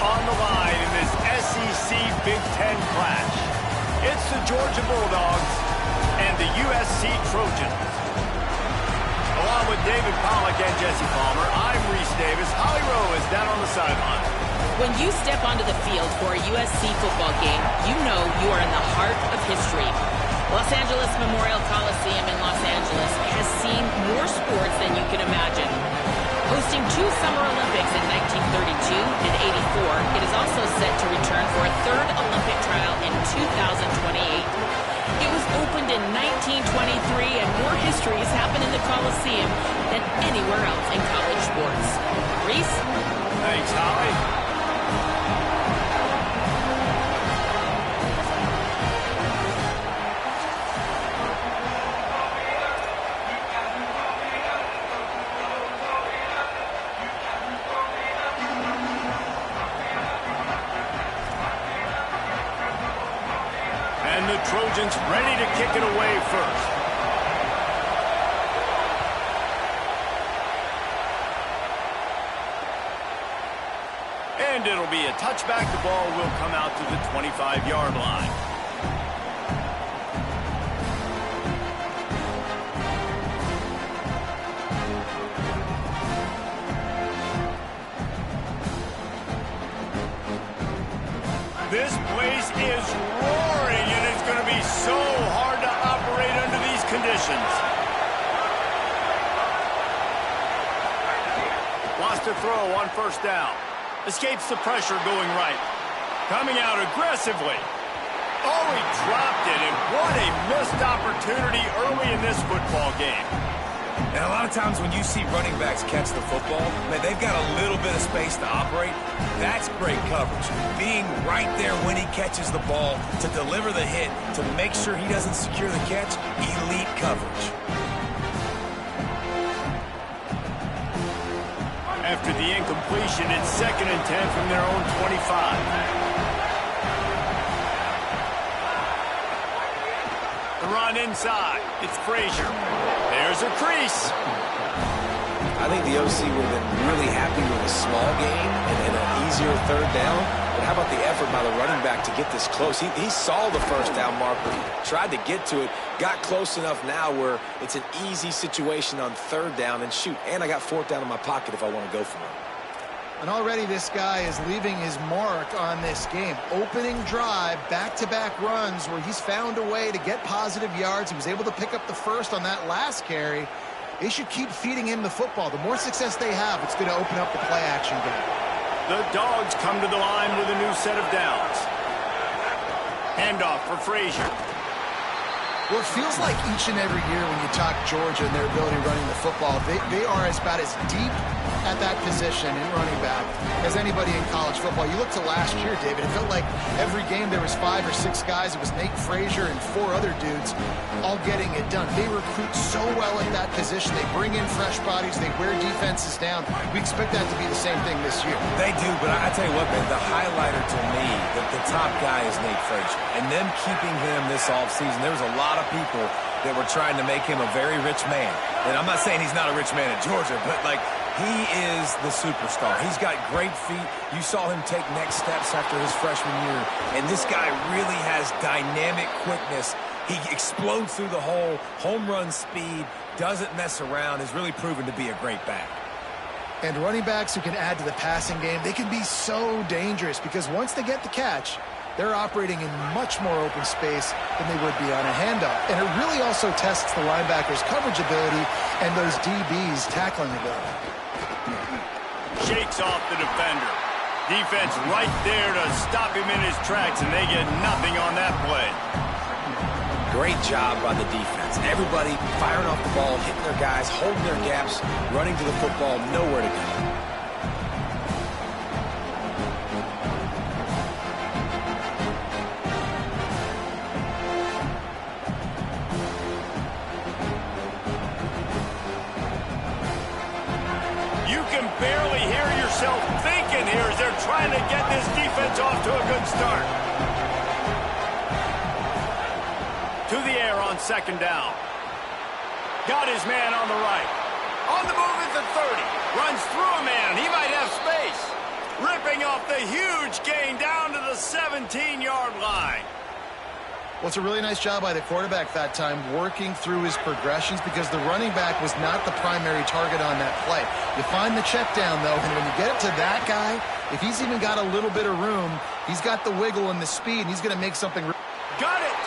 on the line in this SEC Big Ten clash. It's the Georgia Bulldogs and the USC Trojans. Along with David Pollack and Jesse Palmer, I'm Reese Davis. Holly Rowe is down on the sideline. When you step onto the field for a USC football game, you know you are in the heart of history. Los Angeles Memorial Coliseum in Los Angeles has seen more sports than you can imagine. Hosting 2 Summer Olympics in 1932 and 84, it is also set to return for a 3rd Olympic trial in 2028. It was opened in 1923, and more history has happened in the Coliseum than anywhere else in college sports. Reese? Thanks, Holly. And the Trojans ready to kick it away first. And it'll be a touchback. The ball will come out to the 25-yard line. This place is roaring, and it's going to be so hard to operate under these conditions. Lost a throw on first down. Escapes the pressure going right. Coming out aggressively. Oh, he dropped it, and what a missed opportunity early in this football game. And a lot of times when you see running backs catch the football, man, they've got a little bit of space to operate. That's great coverage. Being right there when he catches the ball to deliver the hit, to make sure he doesn't secure the catch, elite coverage. After the incompletion, it's 2nd and 10 from their own 25. The run inside. It's Frazier. There's a crease. I think the OC would have been really happy with a small gain and an easier 3rd down. But how about the effort by the running back to get this close? He saw the first down marker, tried to get to it, got close enough now where it's an easy situation on 3rd down. And shoot, and I got 4th down in my pocket if I want to go for it. And already this guy is leaving his mark on this game. Opening drive, back-to-back runs where he's found a way to get positive yards. He was able to pick up the first on that last carry. They should keep feeding him the football. The more success they have, it's going to open up the play-action game. The Dogs come to the line with a new set of downs. Handoff for Frazier. Well, it feels like each and every year when you talk Georgia and their ability running the football, they are about as deep at that position in running back as anybody in college football. You look to last year, David, it felt like every game there was 5 or 6 guys. It was Nate Frazier and 4 other dudes all getting it done. They recruit so well at that position. They bring in fresh bodies. They wear defenses down. We expect that to be the same thing this year. They do, but I tell you what, man, the highlighter to me, the top guy is Nate Frazier. And them keeping him this offseason, there was a lot of people that were trying to make him a very rich man. And I'm not saying he's not a rich man at Georgia, but, like, he is the superstar. He's got great feet. You saw him take next steps after his freshman year. And this guy really has dynamic quickness. He explodes through the hole, home run speed, doesn't mess around, is really proven to be a great back. And running backs who can add to the passing game, they can be so dangerous because once they get the catch, they're operating in much more open space than they would be on a handoff. And it really also tests the linebacker's coverage ability and those DBs' tackling ability. Shakes off the defender. Defense right there to stop him in his tracks, and they get nothing on that play. Great job by the defense. Everybody firing off the ball, hitting their guys, holding their gaps, running to the football, nowhere to go. Barely hear yourself thinking here as they're trying to get this defense off to a good start. To the air on 2nd down. Got his man on the right. On the move at the 30. Runs through a man. He might have space. Ripping picking off the huge gain down to the 17-yard line. Well, it's a really nice job by the quarterback that time, working through his progressions, because the running back was not the primary target on that play. You find the check down, though, and when you get it to that guy, if he's even got a little bit of room, he's got the wiggle and the speed, and he's going to make something. Got it!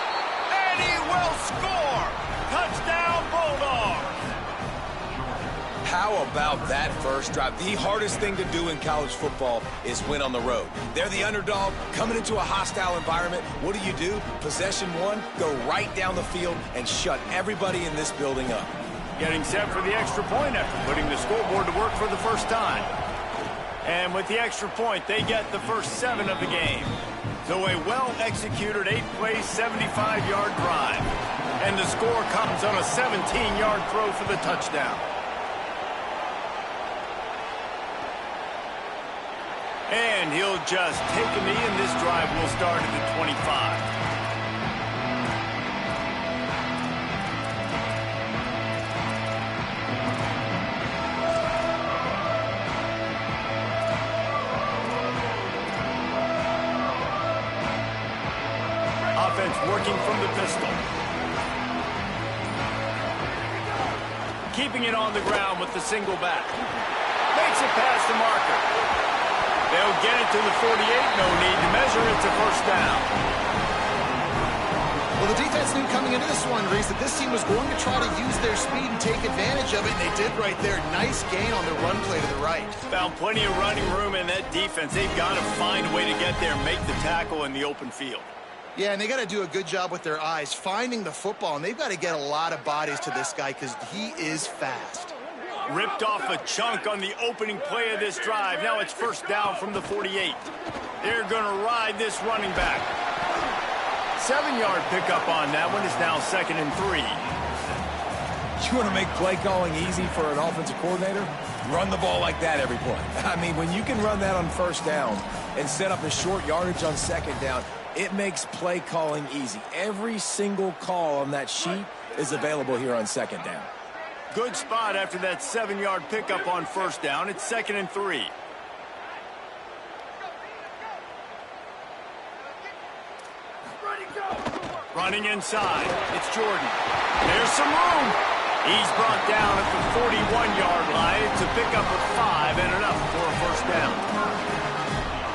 And he will score! Touchdown, Bulldogs! How about that first drive? The hardest thing to do in college football is win on the road. They're the underdog coming into a hostile environment. What do? Possession one, go right down the field and shut everybody in this building up. Getting set for the extra point after putting the scoreboard to work for the first time. And with the extra point, they get the first 7 of the game. So a well-executed 8-play, 75-yard drive. And the score comes on a 17-yard throw for the touchdown. And he'll just take a knee, and this drive will start at the 25. Offense working from the pistol. Keeping it on the ground with the single back. Makes it past the marker. They'll get it to the 48. No need to measure. It's a first down. Well, the defense knew coming into this one, Reese, that this team was going to try to use their speed and take advantage of it, and they did right there. Nice gain on the run play to the right. Found plenty of running room in that defense. They've got to find a way to get there and make the tackle in the open field. Yeah, and they got to do a good job with their eyes, finding the football, and they've got to get a lot of bodies to this guy because he is fast. Ripped off a chunk on the opening play of this drive. Now it's first down from the 48. They're going to ride this running back. 7-yard pickup on that one. Is now 2nd and 3. You want to make play calling easy for an offensive coordinator? Run the ball like that every play. I mean, when you can run that on first down and set up a short yardage on 2nd down, it makes play calling easy. Every single call on that sheet is available here on 2nd down. Good spot after that 7-yard pickup on first down. It's 2nd and 3. Running inside. It's Jordan. There's some room. He's brought down at the 41-yard line. It's a pickup of 5 and enough for a first down.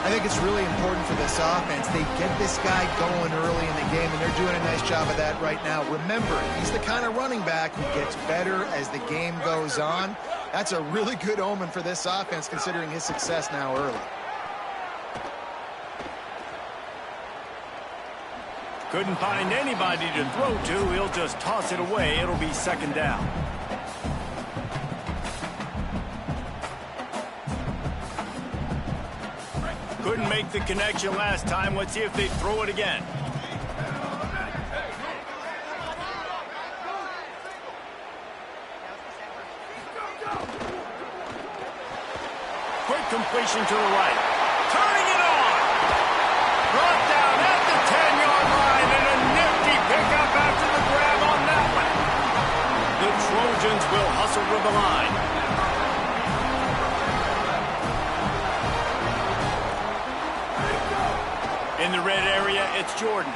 I think it's really important for this offense. They get this guy going early in the game, and they're doing a nice job of that right now. Remember, he's the kind of running back who gets better as the game goes on. That's a really good omen for this offense, considering his success now early. Couldn't find anybody to throw to. He'll just toss it away. It'll be 2nd down. Couldn't make the connection last time. Let's see if they throw it again. Quick completion to the right. Turning it on. Brought down at the 10-yard line, and a nifty pickup after the grab on that one. The Trojans will hustle to the line. In the red area, it's Jordan.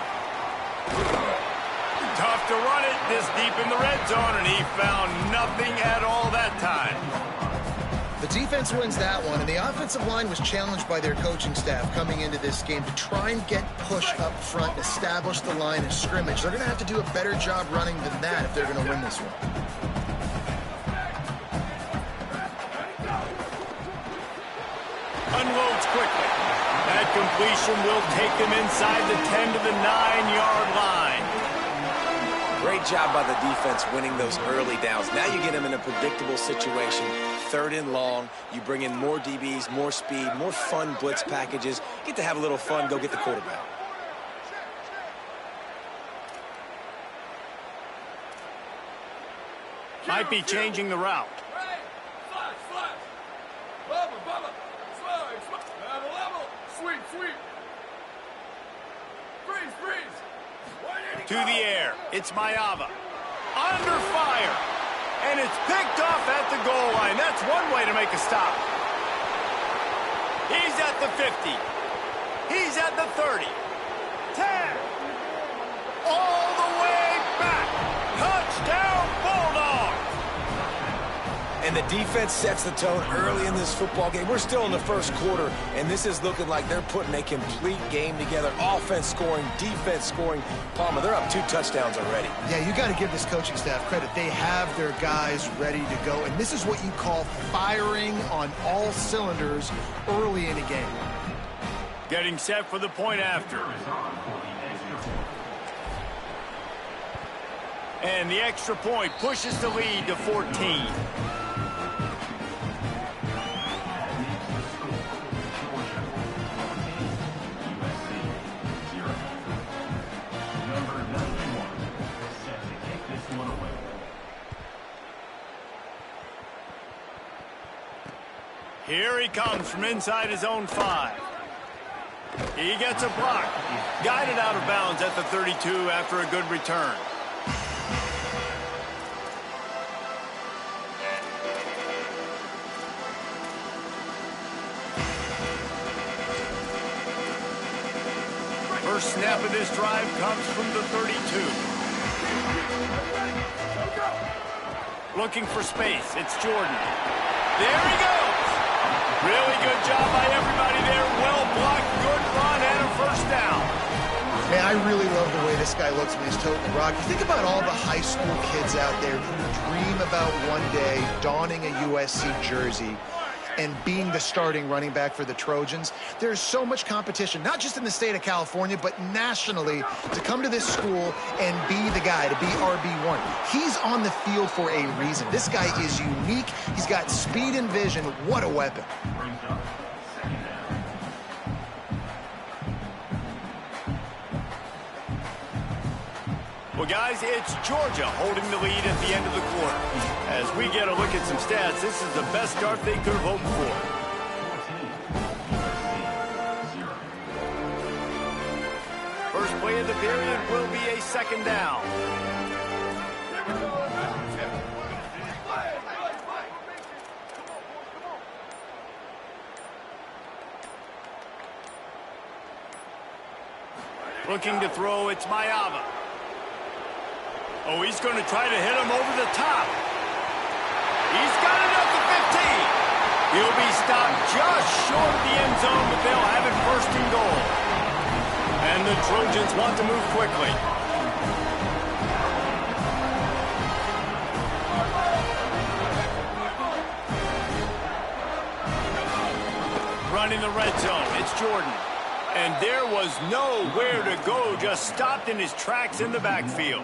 Tough to run it this deep in the red zone, and he found nothing at all that time. The defense wins that one, and the offensive line was challenged by their coaching staff coming into this game to try and get push up front, establish the line of scrimmage. They're going to have to do a better job running than that if they're going to win this one. Unloads quickly. That completion will take them inside the 10 to the 9-yard line. Great job by the defense winning those early downs. Now you get them in a predictable situation. 3rd and long. You bring in more DBs, more speed, more fun blitz packages. Get to have a little fun. Go get the quarterback. Might be changing the route. To the air. It's Mayava. Under fire. And it's picked off at the goal line. That's one way to make a stop. He's at the 50. He's at the 30. 10. All the way back. Touchdown, Bulldogs. And the defense sets the tone early in this football game. We're still in the first quarter, and this is looking like they're putting a complete game together. Offense scoring, defense scoring. Palmer, they're up 2 touchdowns already. Yeah, you got to give this coaching staff credit. They have their guys ready to go, and this is what you call firing on all cylinders early in a game. Getting set for the point after. And the extra point pushes the lead to 14. Here he comes from inside his own 5. He gets a block. Guided out of bounds at the 32 after a good return. First snap of this drive comes from the 32. Looking for space. It's Jordan. There he goes. Really good job by everybody there. Well blocked, good run, and a first down. Man, I really love the way this guy looks when he's toting the rock. You think about all the high school kids out there who dream about one day donning a USC jersey and being the starting running back for the Trojans. There's so much competition, not just in the state of California, but nationally, to come to this school and be the guy, to be RB1. He's on the field for a reason. This guy is unique. He's got speed and vision. What a weapon. Well, guys, it's Georgia holding the lead at the end of the quarter. As we get a look at some stats, this is the best start they could have hoped for. First play of the period will be a second down. Looking to throw, it's Mayava. Oh, he's going to try to hit him over the top. He's got it at the 15. He'll be stopped just short of the end zone, but they'll have it first and goal. And the Trojans want to move quickly. Running the red zone, it's Jordan. And there was nowhere to go, just stopped in his tracks in the backfield.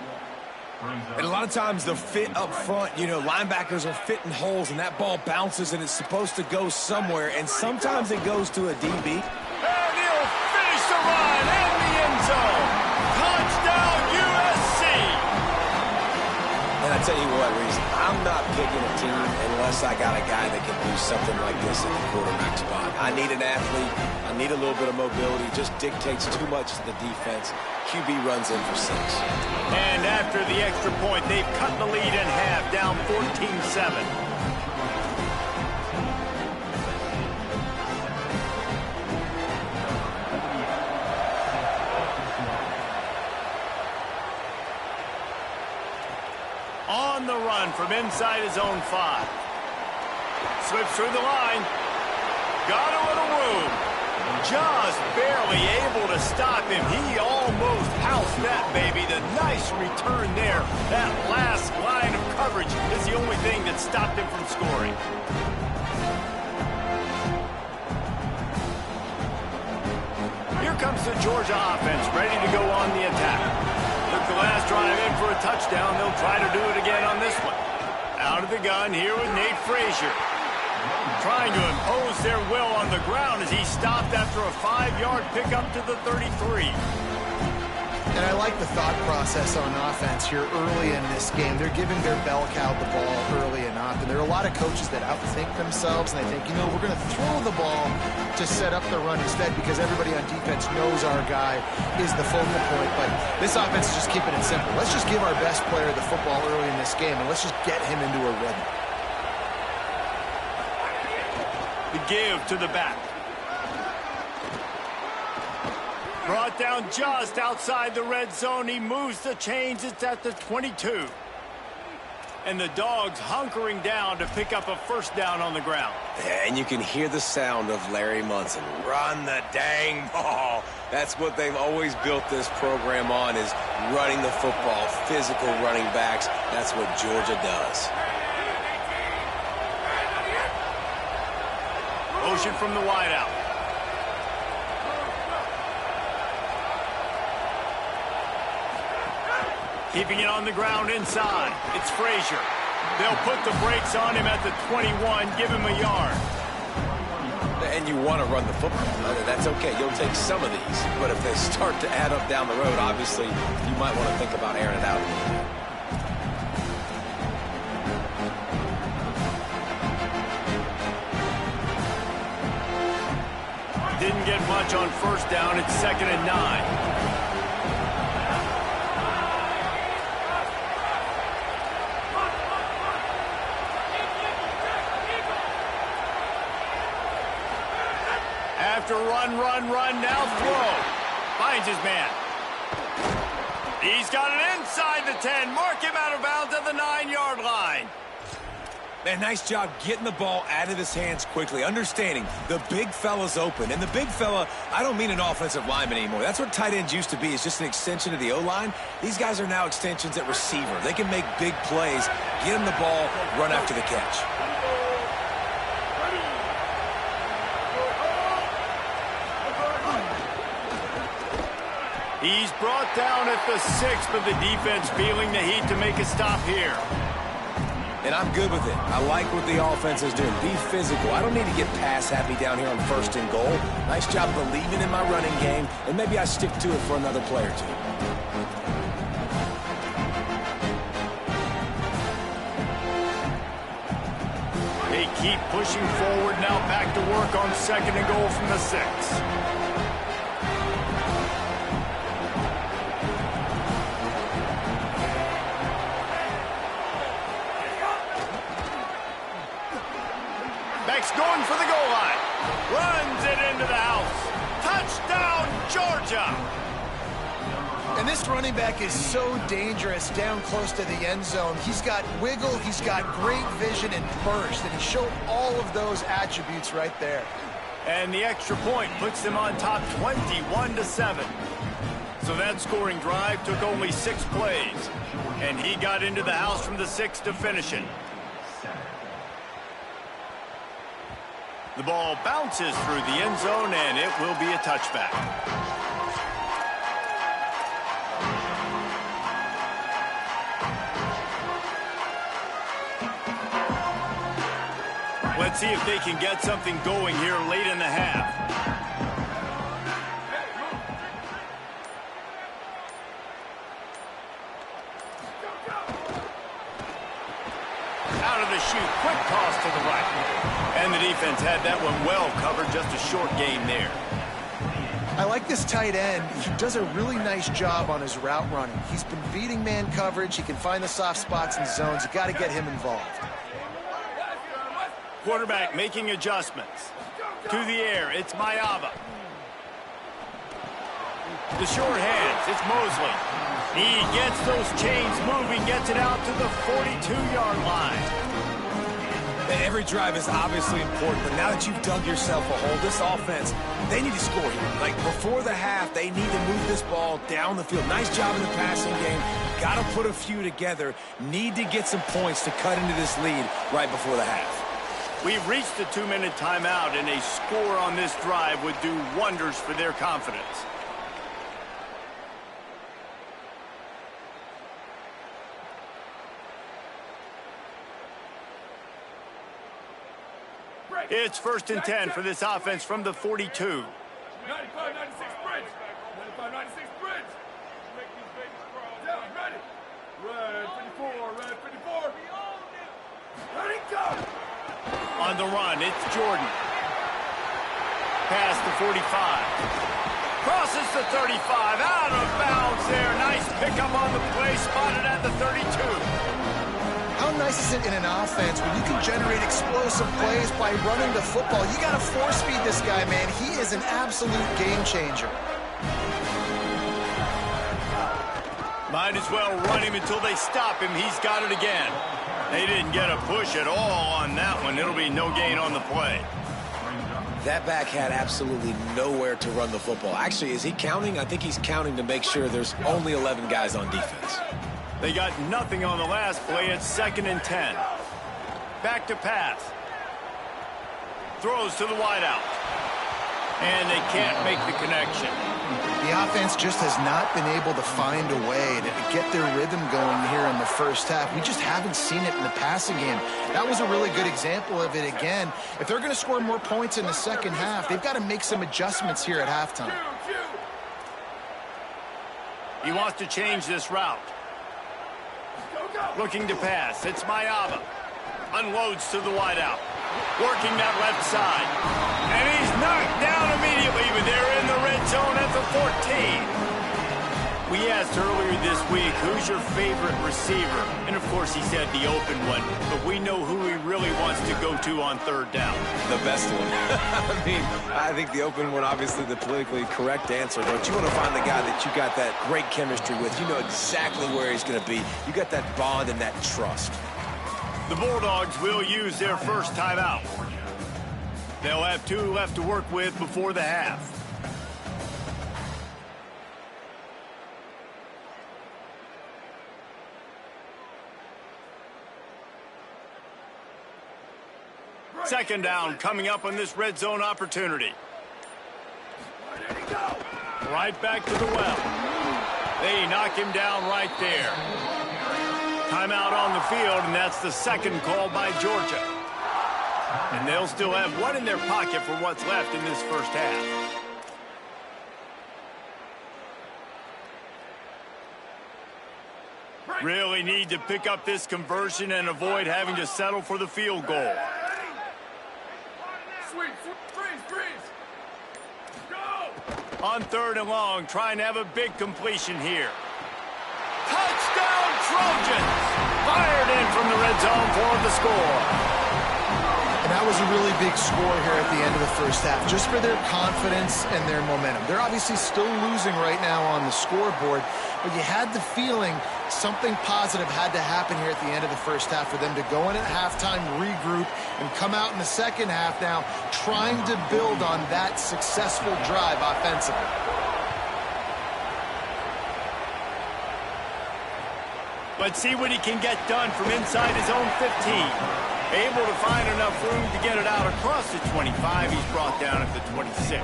And a lot of times the fit up front, you know, linebackers are fitting holes, and that ball bounces, and it's supposed to go somewhere, and sometimes it goes to a DB. And he'll finish the run in the end zone. Touchdown, USC. And I tell you what, Reese, I'm not picking a team unless I got a guy that can do something like this in the quarterback spot. I need an athlete. I need a little bit of mobility. It just dictates too much to the defense. QB runs in for 6. And after the extra point, they've cut the lead in half, down 14-7. On the run from inside his own 5. Slips through the line. Got a little room. Just barely able to stop him. He almost housed that baby. The nice return there. That last line of coverage is the only thing that stopped him from scoring. Here comes the Georgia offense, ready to go on the attack. Took the last drive in for a touchdown. They'll try to do it again on this one. Out of the gun here with Nate Frazier. Trying to impose their will on the ground as he stopped after a 5-yard pickup to the 33. And I like the thought process on offense here early in this game. They're giving their bell cow the ball early enough. And there are a lot of coaches that outthink themselves, and they think, you know, we're going to throw the ball to set up the run instead because everybody on defense knows our guy is the focal point. But this offense is just keeping it simple. Let's just give our best player the football early in this game, and let's just get him into a rhythm. The give to the back. Brought down just outside the red zone. He moves the chains. It's at the 22. And the Dogs hunkering down to pick up a first down on the ground. And you can hear the sound of Larry Munson. Run the dang ball. That's what they've always built this program on, is running the football, physical running backs. That's what Georgia does. Motion from the wideout. Keeping it on the ground inside. It's Frazier. They'll put the brakes on him at the 21, give him a yard. And you want to run the football. That's okay. You'll take some of these. But if they start to add up down the road, obviously, you might want to think about airing it out a little bit. Didn't get much on first down. It's 2nd and 9. After run, now throw. Finds his man. He's got it inside the 10. Mark him out of bounds at the 9-yard line. Man, nice job getting the ball out of his hands quickly, understanding the big fella's open. And the big fella, I don't mean an offensive lineman anymore. That's what tight ends used to be, is just an extension of the O-line. These guys are now extensions at receiver. They can make big plays, get him the ball, run after the catch. He's brought down at the 6, but the defense feeling the heat to make a stop here. And I'm good with it. I like what the offense is doing. Be physical. I don't need to get pass happy down here on 1st and goal. Nice job believing in my running game, and maybe I stick to it for another play or two. They keep pushing forward, now back to work on 2nd and goal from the 6. Beck's going for the goal line. Runs it into the house. Touchdown, Georgia! And this running back is so dangerous down close to the end zone. He's got wiggle, he's got great vision and burst, and he showed all of those attributes right there. And the extra point puts them on top 21-7. So that scoring drive took only 6 plays. And he got into the house from the 6 to finish it. The ball bounces through the end zone, and it will be a touchback. Let's see if they can get something going here late in the half. Out of the chute, quick toss to the right. And the defense had that one well covered, just a short gain there. I like this tight end. He does a really nice job on his route running. He's been beating man coverage. He can find the soft spots and zones. You got to get him involved. Quarterback making adjustments. To the air, it's Mayava. The short hands, it's Mosley. He gets those chains moving, gets it out to the 42-yard line. Every drive is obviously important, but now that you've dug yourself a hole, this offense, they need to score here. Like, before the half, they need to move this ball down the field. Nice job in the passing game. Got to put a few together. Need to get some points to cut into this lead right before the half. We've reached the 2-minute timeout, and a score on this drive would do wonders for their confidence. It's 1st and 10 for this offense from the 42. 95-96 bridge. 95-96 bridge. Make these babies crawl down. Ready. Red 54. Red 54. Ready, go. On the run, it's Jordan. Past the 45. Crosses the 35. Out of bounds there. Nice pickup on the play. Spotted at the 32. How nice is it in an offense when you can generate explosive plays by running the football? You got to force feed this guy, man. He is an absolute game changer. Might as well run him until they stop him. He's got it again. They didn't get a push at all on that one. It'll be no gain on the play. That back had absolutely nowhere to run the football. Actually, is he counting? I think he's counting to make sure there's only 11 guys on defense. They got nothing on the last play. It's 2nd and 10. Back to pass. Throws to the wideout. And they can't make the connection. The offense just has not been able to find a way to get their rhythm going here in the first half. We just haven't seen it in the passing game. That was a really good example of it again. If they're going to score more points in the second half, they've got to make some adjustments here at halftime. He wants to change this route. Looking to pass. It's Maiava. Unloads to the wideout. Working that left side. And he's knocked down immediately, but they're in the red zone at the 14. We asked earlier this week, who's your favorite receiver? And, of course, he said the open one. But we know who he really wants to go to on 3rd down. The best one. I mean, I think the open one, obviously the politically correct answer. But you want to find the guy that you got that great chemistry with. You know exactly where he's going to be. You got that bond and that trust. The Bulldogs will use their first timeout. They'll have 2 left to work with before the half. Second down coming up on this red zone opportunity. Right back to the well. They knock him down right there. Timeout on the field, and that's the second call by Georgia. And they'll still have one in their pocket for what's left in this first half. Really need to pick up this conversion and avoid having to settle for the field goal. Freeze! Go! On 3rd and long, trying to have a big completion here. Touchdown Trojans! Fired in from the red zone for the score. And that was a really big score here at the end of the first half, just for their confidence and their momentum. They're obviously still losing right now on the scoreboard, but you had the feeling something positive had to happen here at the end of the first half for them to go in at halftime, regroup, and come out in the second half now trying to build on that successful drive offensively. Let's see what he can get done from inside his own 15. Able to find enough room to get it out across the 25. He's brought down at the 26.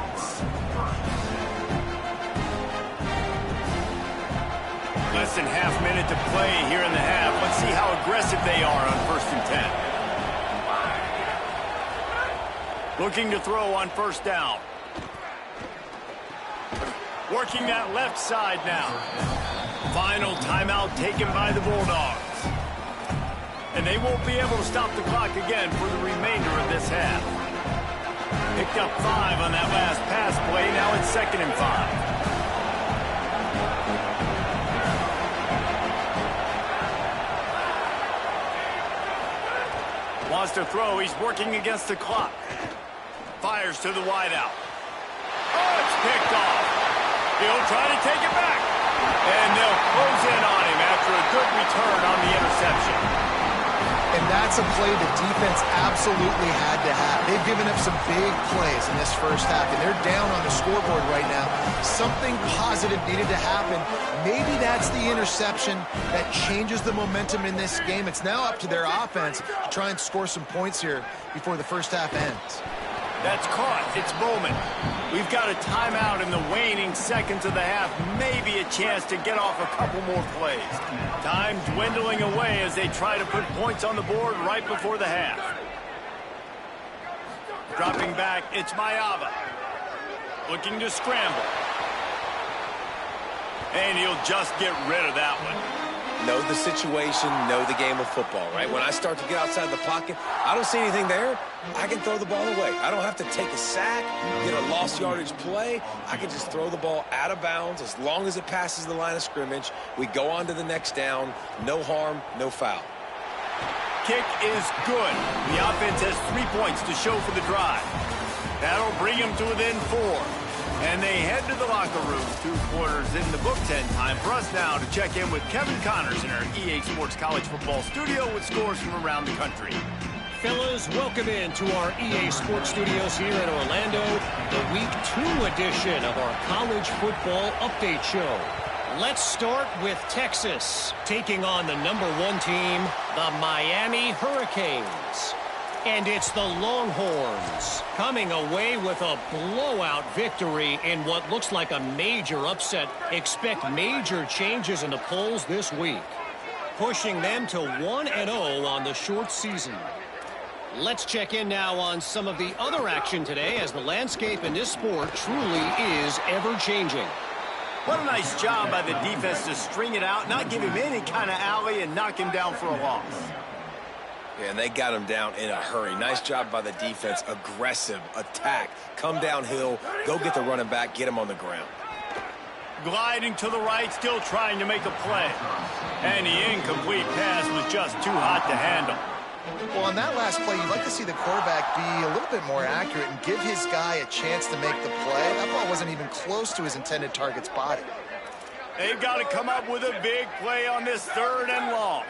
Less than half minute to play here in the half. Let's see how aggressive they are on 1st and 10. Looking to throw on 1st down. Working that left side now. Final timeout taken by the Bulldogs. And they won't be able to stop the clock again for the remainder of this half. Picked up 5 on that last pass play. Now it's 2nd and 5. Wants to throw. He's working against the clock. Fires to the wideout. Oh, it's picked off. He'll try to take it back. And they'll close in on him after a good return on the interception. And that's a play the defense absolutely had to have. They've given up some big plays in this first half, and they're down on the scoreboard right now. Something positive needed to happen. Maybe that's the interception that changes the momentum in this game. It's now up to their offense to try and score some points here before the first half ends. That's caught. It's Bowman. We've got a timeout in the waning seconds of the half. Maybe a chance to get off a couple more plays. Time dwindling away as they try to put points on the board right before the half. Dropping back, it's Maiava. Looking to scramble. And he'll just get rid of that one. Know the situation, know the game of football, right? When I start to get outside the pocket, I don't see anything there. I can throw the ball away. I don't have to take a sack, get a lost yardage play. I can just throw the ball out of bounds as long as it passes the line of scrimmage. We go on to the next down. No harm, no foul. Kick is good. The offense has 3 points to show for the drive. That'll bring them to within 4. And And they head to the locker room. 2 quarters in the book, 10. Time for us now to check in with Kevin Connors in our EA Sports College Football studio with scores from around the country. Fellas, welcome in to our EA Sports Studios here in Orlando, the Week 2 edition of our College Football Update Show. Let's start with Texas, taking on the #1 team, the Miami Hurricanes. And it's the Longhorns coming away with a blowout victory in what looks like a major upset. Expect major changes in the polls this week, pushing them to 1-0 on the short season. Let's check in now on some of the other action today, as the landscape in this sport truly is ever-changing. What a nice job by the defense to string it out, not give him any kind of alley, and knock him down for a loss. Yeah, and they got him down in a hurry. Nice job by the defense. Aggressive, attack, come downhill, go get the running back, get him on the ground. Gliding to the right, still trying to make a play. And the incomplete pass was just too hot to handle. Well, on that last play, you'd like to see the quarterback be a little bit more accurate and give his guy a chance to make the play. That ball wasn't even close to his intended target's body. They've got to come up with a big play on this 3rd and long.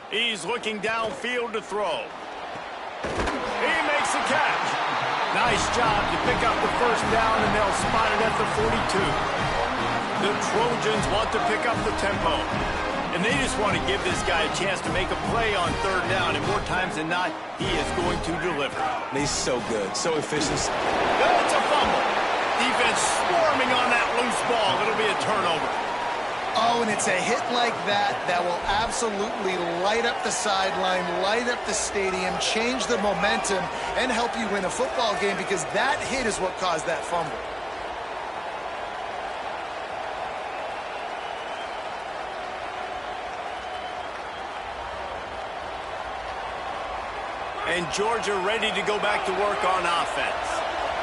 He's looking downfield to throw. He makes a catch. Nice job to pick up the 1st down, and they'll spot it at the 42. The Trojans want to pick up the tempo, and they just want to give this guy a chance to make a play on 3rd down, and more times than not, he is going to deliver. He's so good, so efficient. It's a fumble. Defense swarming on that loose ball. It'll be a turnover. Oh, and it's a hit like that that will absolutely light up the sideline, light up the stadium, change the momentum, and help you win a football game, because that hit is what caused that fumble. And Georgia ready to go back to work on offense.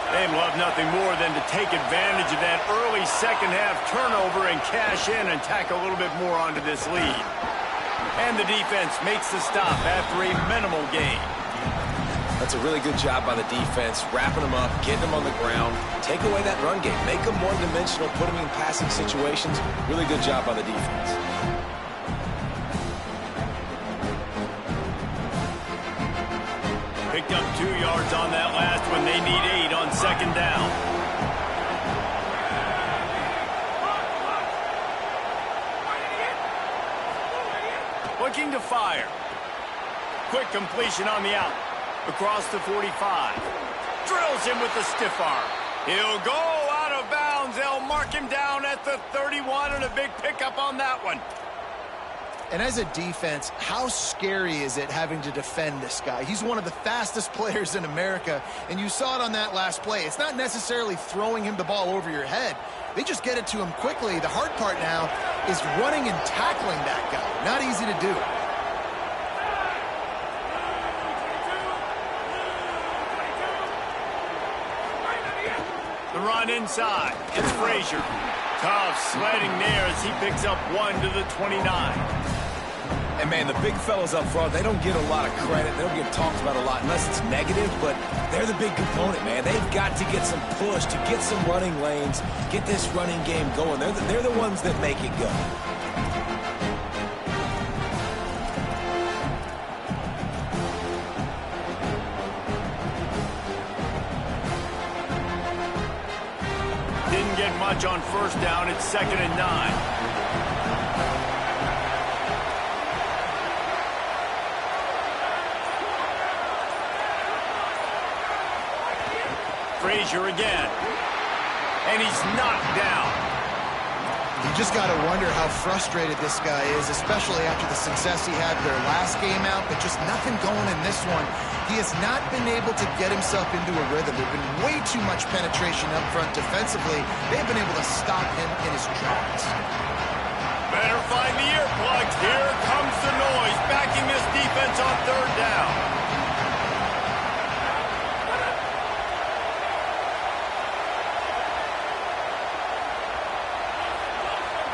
They'd love nothing more than to take advantage of that early second-half turnover and cash in and tack a little bit more onto this lead. And the defense makes the stop after a minimal gain. That's a really good job by the defense, wrapping them up, getting them on the ground, take away that run game, make them one-dimensional, put them in passing situations. Really good job by the defense. Picked up 2 yards on that last one. They need 8 on 2nd down. Looking to fire. Quick completion on the out. Across the 45. Drills him with the stiff arm. He'll go out of bounds. They'll mark him down at the 31, and a big pickup on that one. And as a defense, how scary is it having to defend this guy? He's one of the fastest players in America, and you saw it on that last play. It's not necessarily throwing him the ball over your head. They just get it to him quickly. The hard part now is running and tackling that guy. Not easy to do. The run inside. It's Frazier. Tough sledding there as he picks up 1 to the 29. And, man, the big fellas up front, they don't get a lot of credit. They don't get talked about a lot unless it's negative, but they're the big component, man. They've got to get some push, to get some running lanes, get this running game going. They're the ones that make it go. Didn't get much on 1st down. It's 2nd and 9. Frazier again. And he's knocked down. You just got to wonder how frustrated this guy is, especially after the success he had their last game out, but just nothing going in this one. He has not been able to get himself into a rhythm. There's been way too much penetration up front defensively. They've been able to stop him in his tracks. Better find the earplugs. Here comes the noise, backing this defense on 3rd down.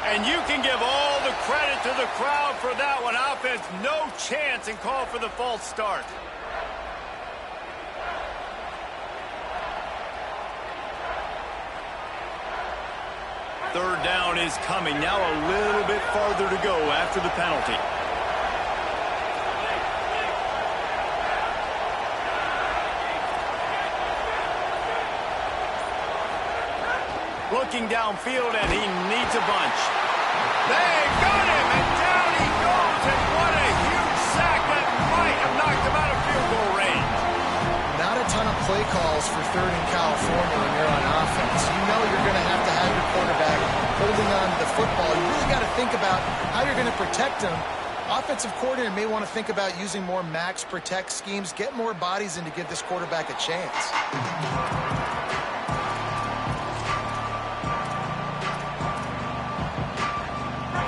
And you can give all the credit to the crowd for that one. Offense, no chance, and call for the false start. Third down is coming. Now a little bit farther to go after the penalty. Looking downfield, and he needs a bunch. They got him, and down he goes, and what a huge sack that might have knocked him out of field goal range. Not a ton of play calls for third in California when you're on offense. You know you're going to have your quarterback holding on to the football. You really got to think about how you're going to protect him. Offensive coordinator may want to think about using more max protect schemes, get more bodies in to give this quarterback a chance.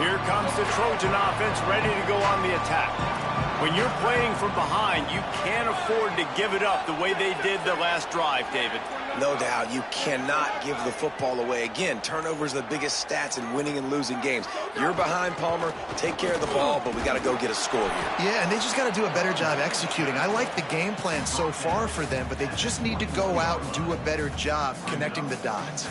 Here comes the Trojan offense ready to go on the attack. When you're playing from behind, you can't afford to give it up the way they did the last drive, David. No doubt, you cannot give the football away. Again, turnovers are the biggest stats in winning and losing games. You're behind, Palmer. Take care of the ball, but we got to go get a score here. Yeah, and they just got to do a better job executing. I like the game plan so far for them, but they just need to go out and do a better job connecting the dots.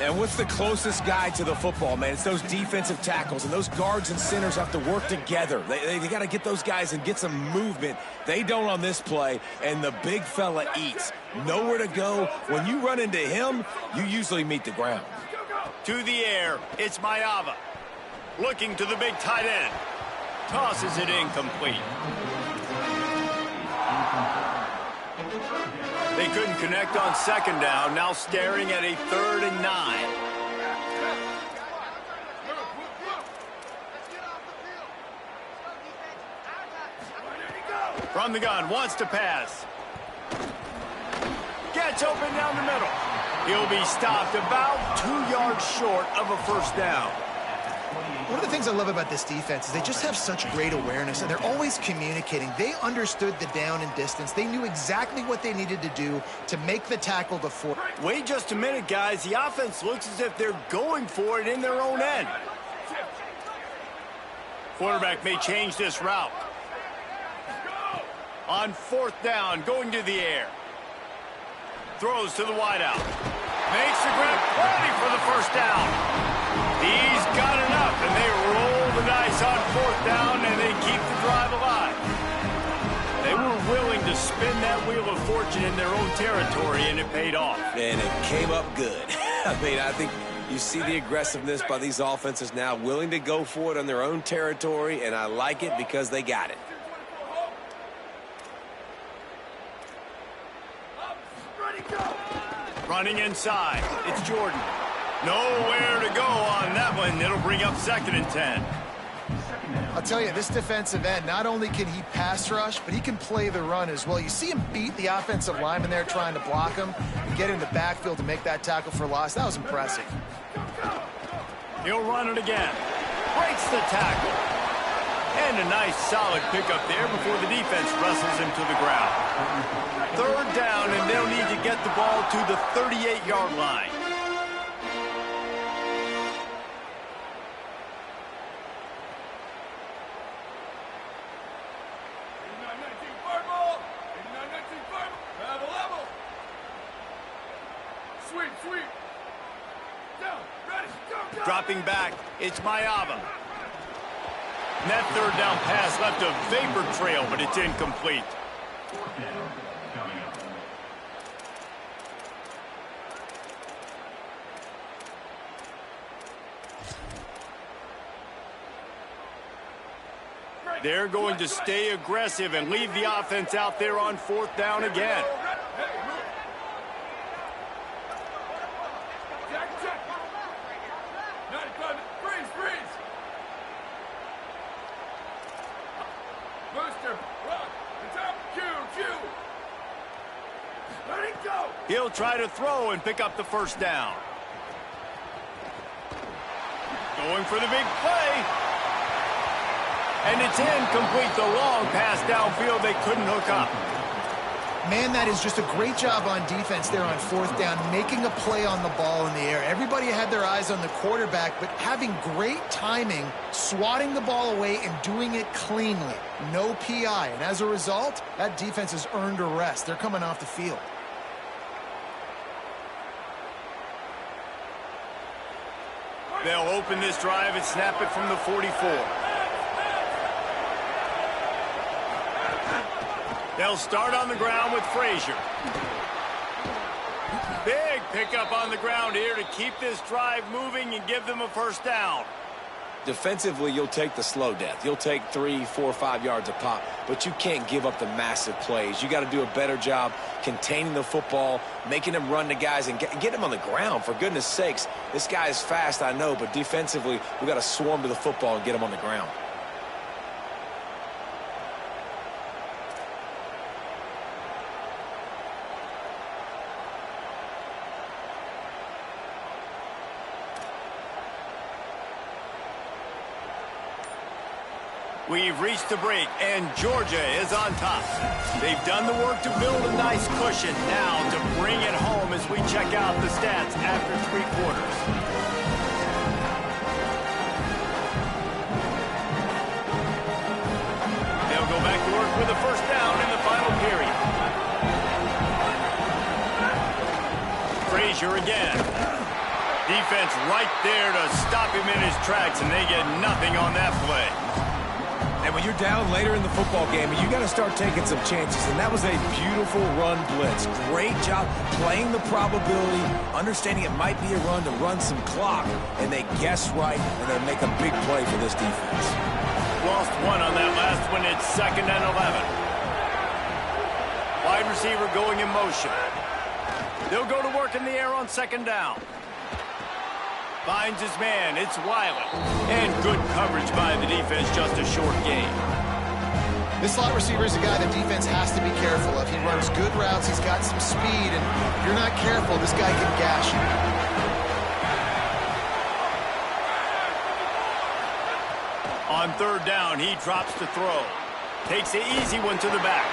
And what's the closest guy to the football, man? It's those defensive tackles, and those guards and centers have to work together. They got to get those guys and get some movement. They don't on this play, and the big fella eats. Nowhere to go. When you run into him, you usually meet the ground. To the air, it's Mayava. Looking to the big tight end. Tosses it incomplete. They couldn't connect on second down, now staring at a 3rd and 9. From the gun, wants to pass. Gets open down the middle. He'll be stopped about 2 yards short of a first down. One of the things I love about this defense is they just have such great awareness, and they're always communicating. They understood the down and distance. They knew exactly what they needed to do to make the tackle to four. Wait just a minute, guys. The offense looks as if they're going for it in their own end. Quarterback may change this route. On 4th down, going to the air. Throws to the wideout. Makes the grab, ready for the first down. He's got enough, and they roll the dice on 4th down, and they keep the drive alive. They were willing to spin that wheel of fortune in their own territory, and it paid off. And it came up good. I mean, I think you see the aggressiveness by these offenses now, willing to go for it on their own territory, and I like it because they got it. Running inside, it's Jordan. Nowhere to go on that one. It'll bring up 2nd and 10. I'll tell you, this defensive end, not only can he pass rush, but he can play the run as well. You see him beat the offensive lineman there trying to block him and get in the backfield to make that tackle for loss. That was impressive. He'll run it again. Breaks the tackle. And a nice solid pickup there before the defense wrestles him to the ground. 3rd down, and they'll need to get the ball to the 38-yard line. Dropping back, it's Mayava. And that 3rd down pass left a vapor trail, but it's incomplete. They're going to stay aggressive and leave the offense out there on 4th down again. He'll try to throw and pick up the 1st down. Going for the big play. And it's incomplete. The long pass downfield, they couldn't hook up. Man, that is just a great job on defense there on 4th down, making a play on the ball in the air. Everybody had their eyes on the quarterback, but having great timing, swatting the ball away and doing it cleanly. No PI. And as a result, that defense has earned a rest. They're coming off the field. They'll open this drive and snap it from the 44. They'll start on the ground with Frazier. Big pickup on the ground here to keep this drive moving and give them a first down. Defensively, you'll take the slow death. You'll take 3, 4, 5 yards a pop, but you can't give up the massive plays. You got to do a better job containing the football, making them run to guys, and get them on the ground, for goodness sakes. This guy is fast, I know, but defensively, we got to swarm to the football and get him on the ground. We've reached the break, and Georgia is on top. They've done the work to build a nice cushion. Now to bring it home as we check out the stats after 3 quarters. They'll go back to work with a first down in the final period. Frazier again. Defense right there to stop him in his tracks, and they get nothing on that play. And when you're down later in the football game, you got to start taking some chances. And that was a beautiful run blitz. Great job playing the probability, understanding it might be a run to run some clock. And they guess right, and they make a big play for this defense. Lost one on that last one. It's 2nd and 11. Wide receiver going in motion. They'll go to work in the air on 2nd down. Finds his man. It's Wiley. And good coverage by the defense, just a short gain. This slot receiver is a guy the defense has to be careful of. He runs good routes. He's got some speed. And if you're not careful, this guy can gash you. On 3rd down, he drops to throw. Takes the easy one to the back.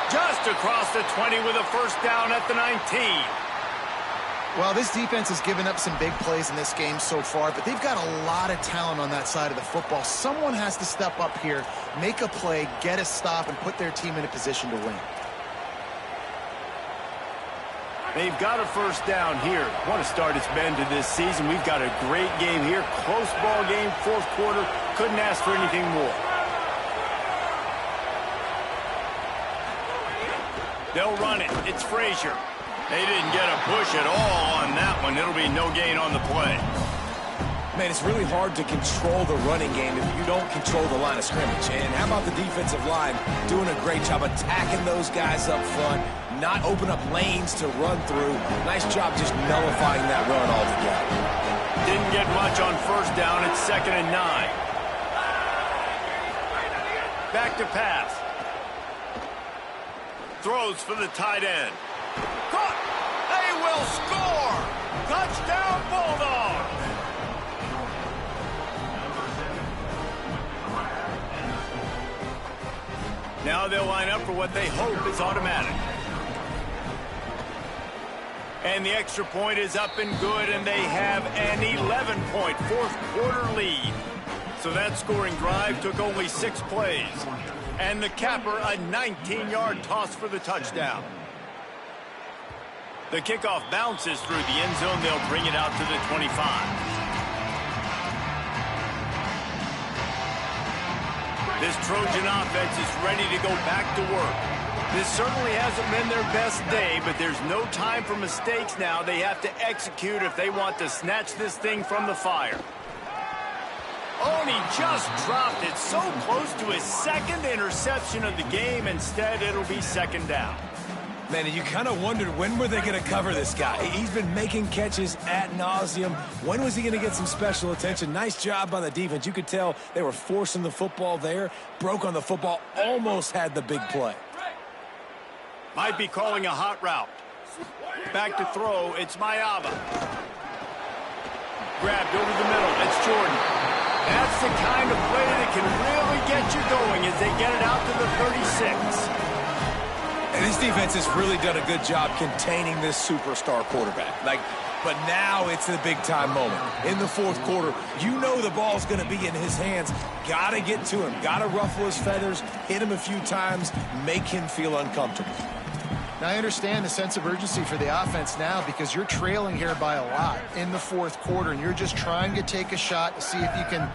Just across the 20 with a first down at the 19. Well, this defense has given up some big plays in this game so far, but they've got a lot of talent on that side of the football. Someone has to step up here, make a play, get a stop, and put their team in a position to win. They've got a first down here. What a start it's been to this season. We've got a great game here. Close ball game, 4th quarter. Couldn't ask for anything more. They'll run it. It's Frazier. They didn't get a push at all on that one. It'll be no gain on the play. Man, it's really hard to control the running game if you don't control the line of scrimmage. And how about the defensive line doing a great job attacking those guys up front, not open up lanes to run through. Nice job just nullifying that run altogether. Didn't get much on first down. It's 2nd and 9. Back to pass. Throws for the tight end. Caught! They will score! Touchdown, Bulldogs! Now they'll line up for what they hope is automatic. And the extra point is up and good, and they have an 11-point 4th quarter lead. So that scoring drive took only 6 plays. And the capper, a 19-yard toss for the touchdown. The kickoff bounces through the end zone. They'll bring it out to the 25. This Trojan offense is ready to go back to work. This certainly hasn't been their best day, but there's no time for mistakes now. They have to execute if they want to snatch this thing from the fire. Oh, and he just dropped it so close to his 2nd interception of the game. Instead, it'll be 2nd down. Man, and you kind of wondered when were they going to cover this guy. He's been making catches ad nauseum. When was he going to get some special attention? Nice job by the defense. You could tell they were forcing the football there. Broke on the football, almost had the big play. Might be calling a hot route. Back to throw, it's Mayava. Grabbed over the middle, it's Jordan. That's the kind of play that can really get you going as they get it out to the 36. And this defense has really done a good job containing this superstar quarterback. But now it's a big-time moment. In the 4th quarter, you know the ball's going to be in his hands. Got to get to him. Got to ruffle his feathers, hit him a few times, make him feel uncomfortable. Now, I understand the sense of urgency for the offense now because you're trailing here by a lot in the fourth quarter, and you're just trying to take a shot to see if you can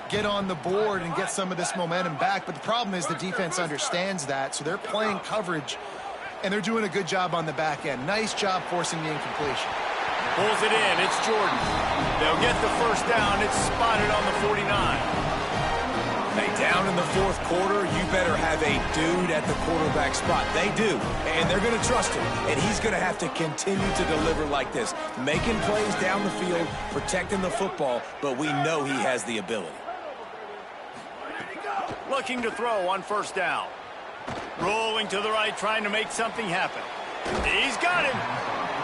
get on the board and get some of this momentum back. But the problem is the defense understands that, so they're playing coverage, and they're doing a good job on the back end. Nice job forcing the incompletion. Pulls it in. It's Jordan. They'll get the first down. It's spotted on the 49. Hey, down in the fourth quarter, you better have a dude at the quarterback spot. They do, and they're going to trust him. And he's going to have to continue to deliver like this, making plays down the field, protecting the football, but we know he has the ability. Looking to throw on first down. Rolling to the right, trying to make something happen. He's got him.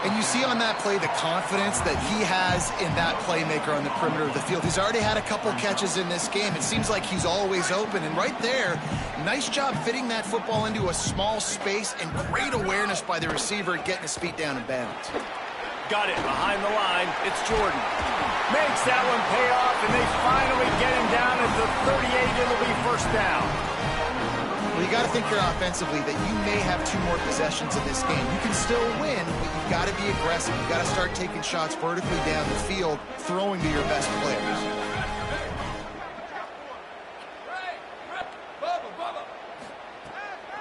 And you see on that play the confidence that he has in that playmaker on the perimeter of the field. He's already had a couple catches in this game. It seems like he's always open. And right there, nice job fitting that football into a small space and great awareness by the receiver getting his feet down in bounds. Got it behind the line. It's Jordan. Makes that one pay off, and they finally get him down at the 38. It'll be first down. Well, you got to think here offensively that you may have 2 more possessions in this game. You can still win, but you've got to be aggressive. You've got to start taking shots vertically down the field, throwing to your best players.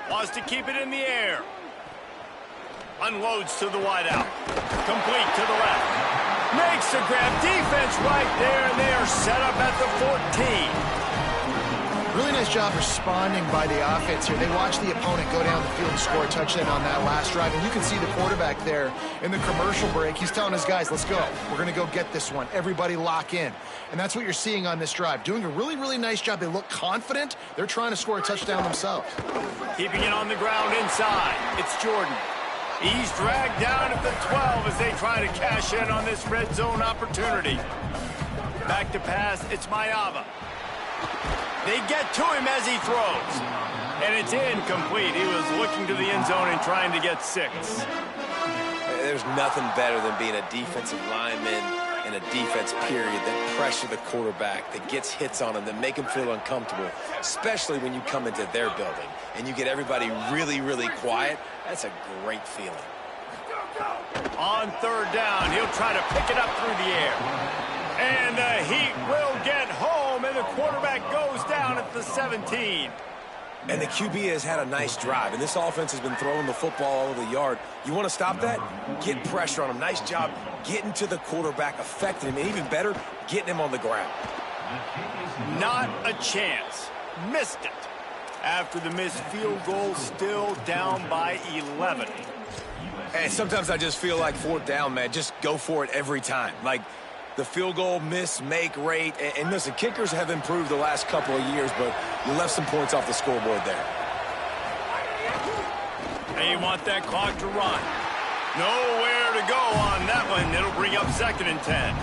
Wants to keep it in the air. Unloads to the wideout. Complete to the left. Makes the grab. Defense right there, and they are set up at the 14. Really nice job responding by the offense here. They watched the opponent go down the field and score a touchdown on that last drive. And you can see the quarterback there in the commercial break. He's telling his guys, let's go. We're going to go get this one. Everybody lock in. And that's what you're seeing on this drive. Doing a really, really nice job. They look confident. They're trying to score a touchdown themselves. Keeping it on the ground inside. It's Jordan. He's dragged down at the 12 as they try to cash in on this red zone opportunity. Back to pass. It's Mayava. They get to him as he throws. And it's incomplete. He was looking to the end zone and trying to get 6. There's nothing better than being a defensive lineman in a defense period that pressure the quarterback, that gets hits on him, that make him feel uncomfortable, especially when you come into their building and you get everybody really, really quiet. That's a great feeling. On third down, he'll try to pick it up through the air. And the Heat will get home, and the quarterback goes down at the 17. And the QB has had a nice drive, and this offense has been throwing the football all over the yard. You want to stop that? Get pressure on him. Nice job getting to the quarterback, affecting him, and even better, getting him on the ground. Not a chance. Missed it. After the missed field goal, still down by 11. And sometimes I just feel like fourth down, man, just go for it every time. Like, the field goal miss-make rate. And listen, kickers have improved the last couple of years, but you left some points off the scoreboard there. They want that clock to run. Nowhere to go on that one. It'll bring up 2nd and 10.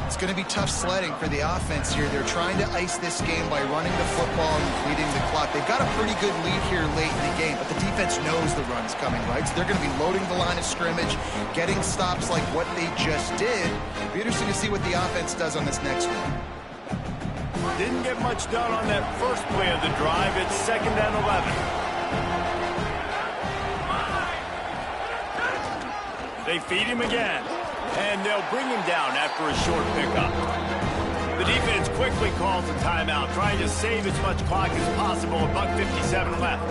It's going to be tough sledding for the offense here. They're trying to ice this game by running the football and completing the clock. They've got a pretty good lead here late in the game, but the defense knows the run's coming, right? So they're going to be loading the line of scrimmage, getting stops like what they just did. It'll be interesting to see what the offense does on this next one. Didn't get much done on that first play of the drive. It's 2nd and 11. They feed him again. And they'll bring him down after a short pickup. The defense quickly calls a timeout, trying to save as much clock as possible. $1:57 left.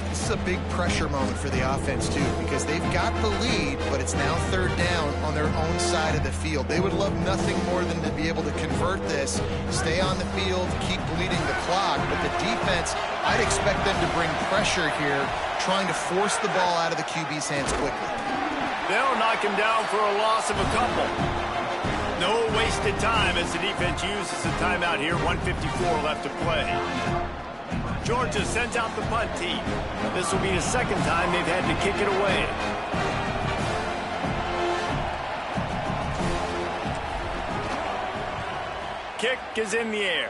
This is a big pressure moment for the offense, too, because they've got the lead, but it's now third down on their own side of the field. They would love nothing more than to be able to convert this, stay on the field, keep bleeding the clock. But the defense, I'd expect them to bring pressure here, trying to force the ball out of the QB's hands quickly. They'll knock him down for a loss of a couple. No wasted time as the defense uses a timeout here. 1:54 left to play. Georgia sends out the punt team. This will be the 2nd time they've had to kick it away. Kick is in the air.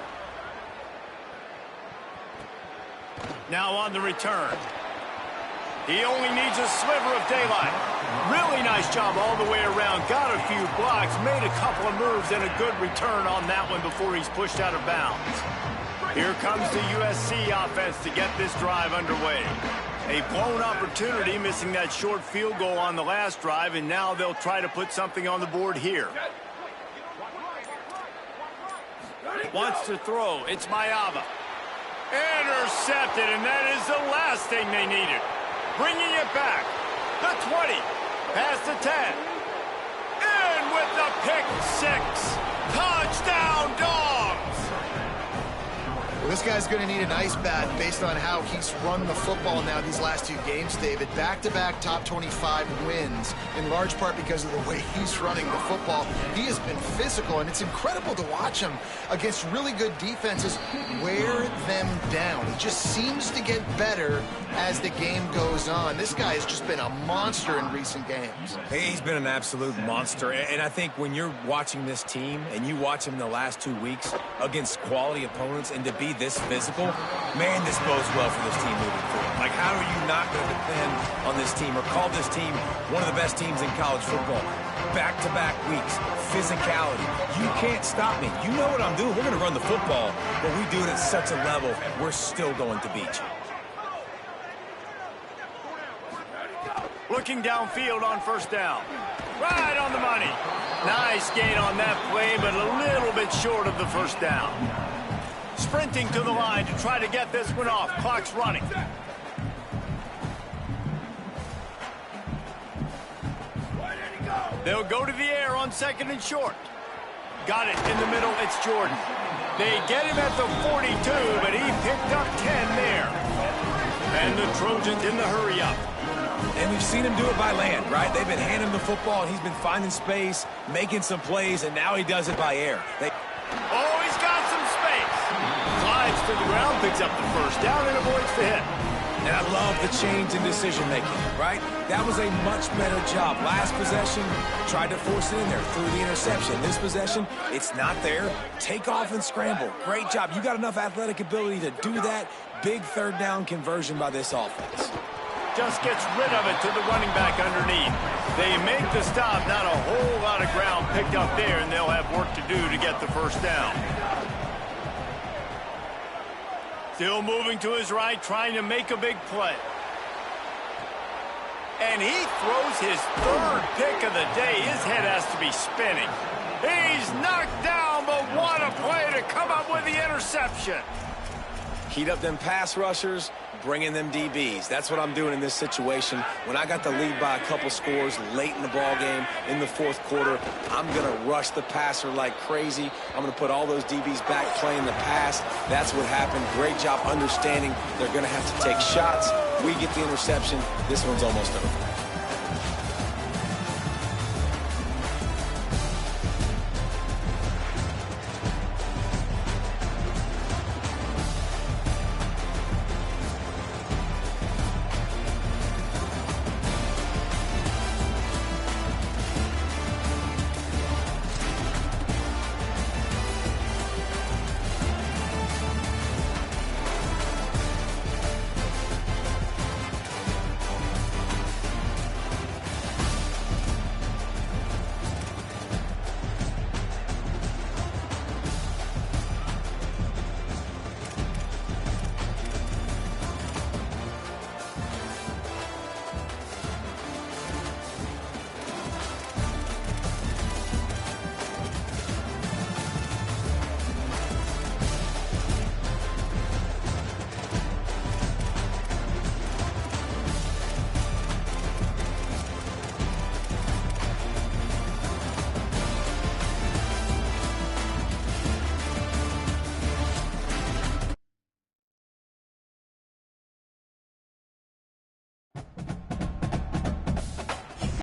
Now on the return. He only needs a sliver of daylight. Really nice job all the way around. Got a few blocks, made a couple of moves, and a good return on that one before he's pushed out of bounds. Here comes the USC offense to get this drive underway. A blown opportunity, missing that short field goal on the last drive, and now they'll try to put something on the board here. Wants to throw. It's Mayava. Intercepted, and that is the last thing they needed. Bringing it back. The 20. Past the 10. In with the pick six. Touchdown, Dogs! Well, this guy's going to need an ice bath based on how he's run the football now these last 2 games, David. Back-to-back top 25 wins, in large part because of the way he's running the football. He has been physical, and it's incredible to watch him against really good defenses wear them down. He just seems to get better as the game goes on. This guy has just been a monster in recent games. He's been an absolute monster, and I think when you're watching this team and you watch him the last 2 weeks against quality opponents and to be this physical, man, this bodes well for this team moving forward. Like, how are you not going to depend on this team or call this team one of the best teams in college football? Back-to-back weeks, physicality. You can't stop me. You know what I'm doing. We're going to run the football, but we do it at such a level, we're still going to beat you. Looking downfield on first down. Right on the money. Nice gain on that play, but a little bit short of the first down. Sprinting to the line to try to get this one off. Clock's running. They'll go to the air on second and short. Got it in the middle. It's Jordan. They get him at the 42, but he picked up 10 there. And the Trojans in the hurry up. And we've seen him do it by land, right? They've been handing him the football, and he's been finding space, making some plays, and now he does it by air. Oh, he's got some space. Slides to the ground, picks up the first down, and avoids the hit. And I love the change in decision-making, right? That was a much better job. Last possession, tried to force it in there, threw the interception. This possession, it's not there. Take off and scramble. Great job. You got enough athletic ability to do that. Big third down conversion by this offense. Just gets rid of it to the running back underneath. They make the stop. Not a whole lot of ground picked up there, and they'll have work to do to get the first down. Still moving to his right, trying to make a big play. And he throws his third pick of the day. His head has to be spinning. He's knocked down, but what a play to come up with the interception. Heat up them pass rushers, bring in them DBs. That's what I'm doing in this situation. When I got the lead by a couple scores late in the ball game, in the fourth quarter, I'm going to rush the passer like crazy. I'm going to put all those DBs back playing the pass. That's what happened. Great job understanding they're going to have to take shots. We get the interception. This one's almost over.